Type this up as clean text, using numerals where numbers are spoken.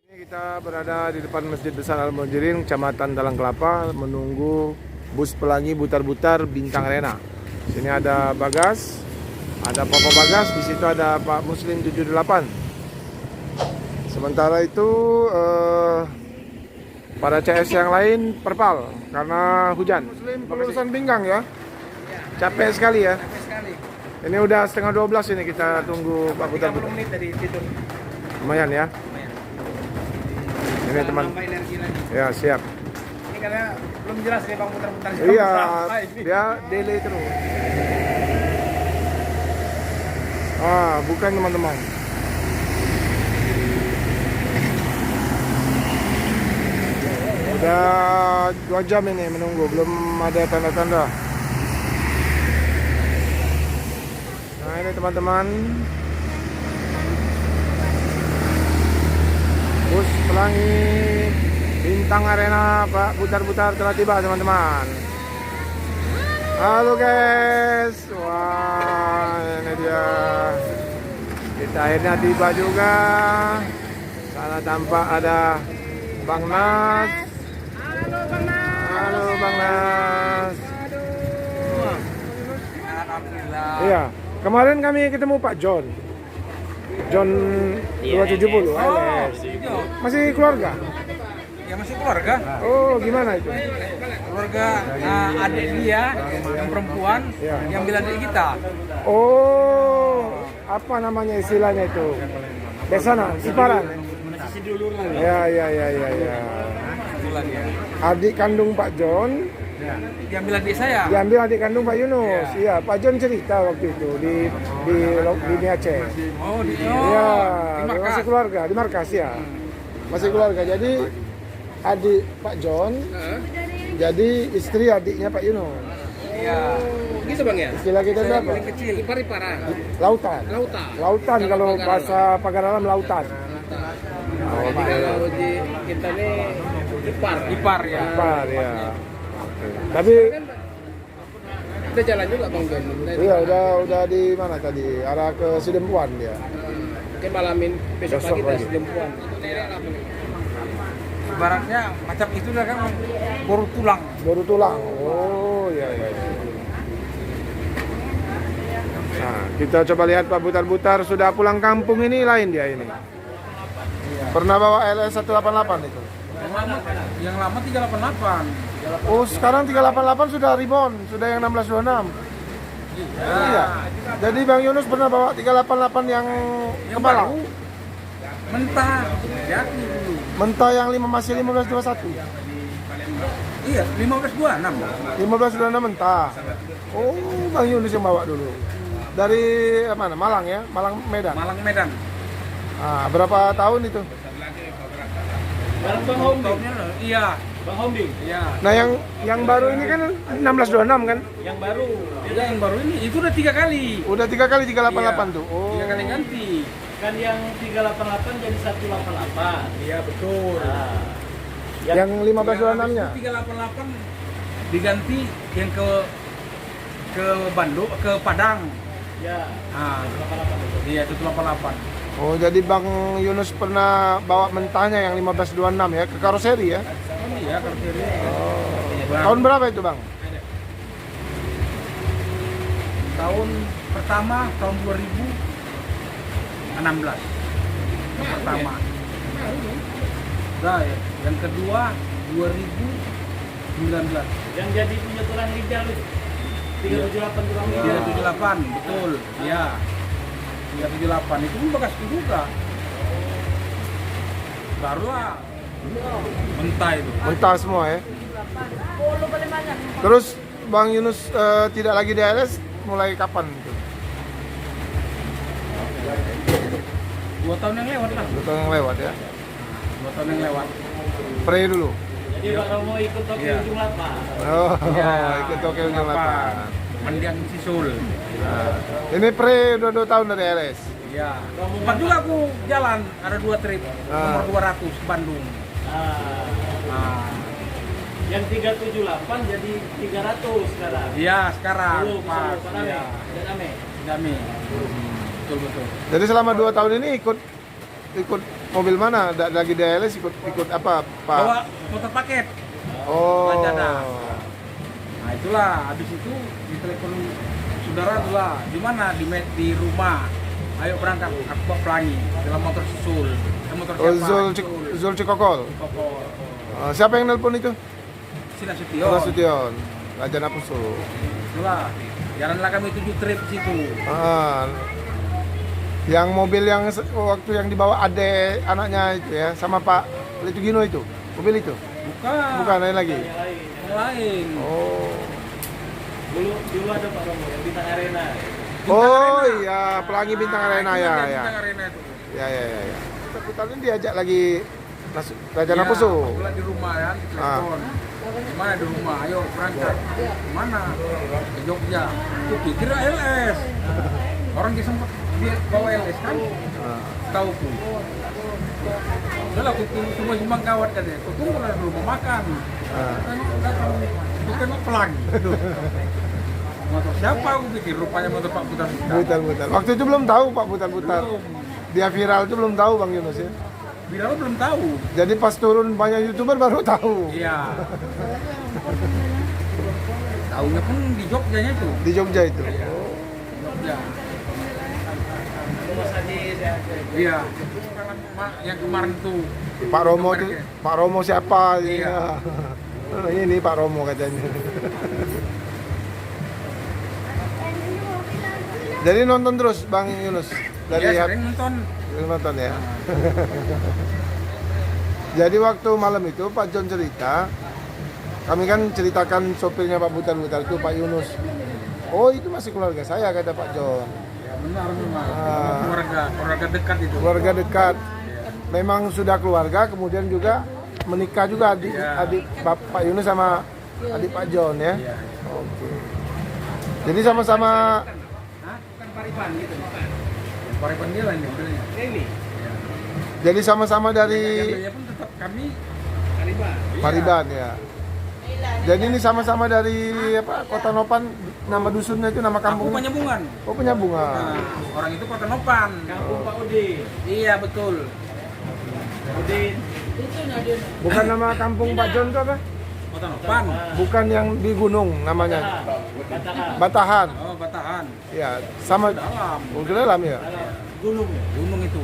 Kita berada di depan Masjid Besar Al-Muhajirin, Kecamatan Dalang Kelapa, menunggu bus pelangi Butar-Butar Bintang Arena. Sini ada Bagas, ada Papa Bagas, di situ ada Pak Muslim 78. Sementara itu pada CS yang lain perpal karena hujan. Muslim kelulusan pinggang ya. Capek sekali ya. Capek sekali. Ini udah setengah 12 ini kita tunggu Pak Butar-Butar. 30 menit dari tidur. Lumayan ya. Ini teman. Nambah energi lagi. Ya, siap. Ini karena belum jelas nih Bang Putar-Putar. Iya, dia delay terus. Bukan teman-teman. Udah 2 jam ini menunggu, belum ada tanda-tanda. Nah ini teman-teman, bus pelangi Bintang Arena Pak Butar-Butar telah tiba teman-teman. Halo guys, wah ini dia. Kita akhirnya tiba juga. Sana tampak ada Bang Nas. Halo Bang Nas. Halo Bang Nas. Alhamdulillah. Iya, kemarin kami ketemu Pak John 270 LS. Masih keluarga? Ya masih keluarga. Oh, gimana itu? Keluarga adik dia yang perempuan yang bilang adik kita. Oh, apa namanya istilahnya itu? Besana, siparan. Ya. Itulah dia. Adik kandung Pak John, Yang bilang adik saya. diambil adik kandung Pak Yunus. Iya, Pak John cerita waktu itu di Aceh. Oh, di Iya, di Markas. masih keluarga di markas ya. Masih keluarga. Jadi adik Pak John, jadi istri adiknya Pak Yunus. Iya. Gitu Bang ya. Istilah kita itu apa? Paling kecil. Ipar-iparan. Lautan. Lautan Kalau bahasa Pagar Alam lautan. Oh, kalau di kita nih ipar ya. Ipar ya. Tapi Kita jalan juga Bang John. iya udah di mana tadi? Arah ke Sidempuan dia. Mungkin malamin besok Besok pagi lagi. tes jempuan. Ibaratnya macam itu dah kan baru tulang. Baru tulang. Oh iya. Nah, kita coba lihat Pak Butar-Butar sudah pulang kampung ini lain dia ini. Pernah bawa LS 188 itu? Yang lama 388. Oh, sekarang 388 sudah ribon, sudah yang 1626. Iya. Jadi Bang Yunus pernah bawa 388 yang kepala? baru mentah. Jadi dulu. Mentah yang masih 1521. Iya, 1526. 1526 mentah. Oh, Bang Yunus yang bawa dulu. Dari mana? Malang ya? Malang Medan. Malang Medan. Berapa tahun itu? Bang Homding. Iya. Bang Homding. Iya. Nah, yang baru ini kan 1626 kan? Yang baru. Iya, yang baru ini itu udah 3 kali. Udah 3 kali 388 tuh. Oh. 3 kali ganti. Kan yang 388 jadi 188. Iya, betul. Nah, Yang 1526-nya. 388 diganti yang ke Bandung, ke Padang. ya Ah, 88 itu. iya 188. Oh, jadi Bang Yunus pernah bawa mentahnya yang 1526 ya ke karoseri ya? Iya, karoseri. Tahun berapa itu, Bang? Tahun pertama tahun 2016. Yang pertama. Nah, yang kedua 2019. Yang jadi punya tulang lidah lu. 378 tulang lidah. 378, betul. Iya. 378 itu pun bekasku juga. Barulah mentah itu. Mentah semua ya? Terus Bang Yunus tidak lagi di LS mulai kapan itu? 2 tahun yang lewat lah. 2 tahun yang lewat ya? 2 tahun yang lewat. Pre dulu? Jadi Pak Romo ikut Tokyo Iya. ujung lapar. Oh, Iya. ikut Tokyo ujung lapar. Mendiang Sisul. Nah, ini pre udah 2 tahun dari LS? Iya. Sempat juga aku jalan, ada 2 trip. Nomor 200 ke Bandung. Nah, Yang 378 jadi 300 sekarang. iya sekarang. Dulu Pas. Pak Dame. Iya. Dame. Dami. Betul. Jadi selama 2 tahun ini ikut mobil mana? Lagi DLS ikut apa, Pak? Bawa motor paket. Oh. Lanjana. Nah itulah, habis itu ditelepon saudara itulah, di mana di rumah. Ayo berangkat, aku bawa Pelangi dalam motor susul. Motor Oh, siapa? Zul Cikokol. Kokol. Siapa yang nelpon itu? Sila Sution. Nasution. Raja Napusu. Itulah, jalanlah kami 7 trip situ. Yang mobil yang waktu yang dibawa ade anaknya itu ya, sama Pak Litugino itu. Mobil itu. Bukan lain lagi. Yang lain. Oh. Dulu ada Pak Romo yang Bintang Arena. Oh iya, Pelangi Bintang Arena ya, Itulah ya. Bintang Arena itu. Ya. Putar ini diajak lagi Raja Iya, Napusu. kebetulan di rumah kan, telepon. Gimana di rumah? Ayo berangkat. Kemana? Ke Jogja. Aku pikir LS. Orang dia sempat dia bawa LS kan? Tahu ku. Udah aku tunggu Simbang Kawat kan ya. Aku tunggu lah di rumah makan. Datang bukan Pelangi. Motor siapa aku pikir? Rupanya motor Pak Putar. Butar. Waktu itu belum tahu Pak Butar. Belum. Dia viral itu belum tahu Bang Yunus ya. Bilal belum tahu. Jadi pas turun banyak YouTuber baru tahu. Iya. Tahunya pun di Jogjanya tuh. Di Jogja itu. Jogja. Rumah Sajid ya. Iya. Yang kemarin tuh. Pak Romo itu, Pak Romo siapa? Iya. Ini Pak Romo katanya. Jadi nonton terus Bang Yunus dari Iya, sering nonton. nonton ya. Jadi waktu malam itu Pak John cerita, kami kan ceritakan sopirnya Pak Butar itu Pak Yunus. Oh itu masih keluarga saya kata Pak John. Ya, benar. Ah. Keluarga dekat itu. Keluarga dekat. Memang sudah keluarga, kemudian juga menikah juga adik Pak Yunus sama adik Pak John ya. Iya. Oke. Jadi sama-sama. Hah? Bukan Pariban gitu. Pariban dia lain mobilnya. Ini Jadi sama-sama dari Mobilnya pun tetap kami. Kaliba. Pariban ya. Jadi ini sama-sama dari apa? Kota Nopan, nama dusunnya itu nama Aku kampungnya. Penyambungan. Oh Penyambungan. Nah, orang itu Kota Nopan. Kampung Pak Udin. Iya betul. Udin. Bukan nama kampung Pak John itu apa? Kota Nopan. Bukan yang di gunung namanya. Batahan. Batahan. Oh Batahan. Ya, sama Dalam. Udah dalam ya. Gunung ya. Gunung itu.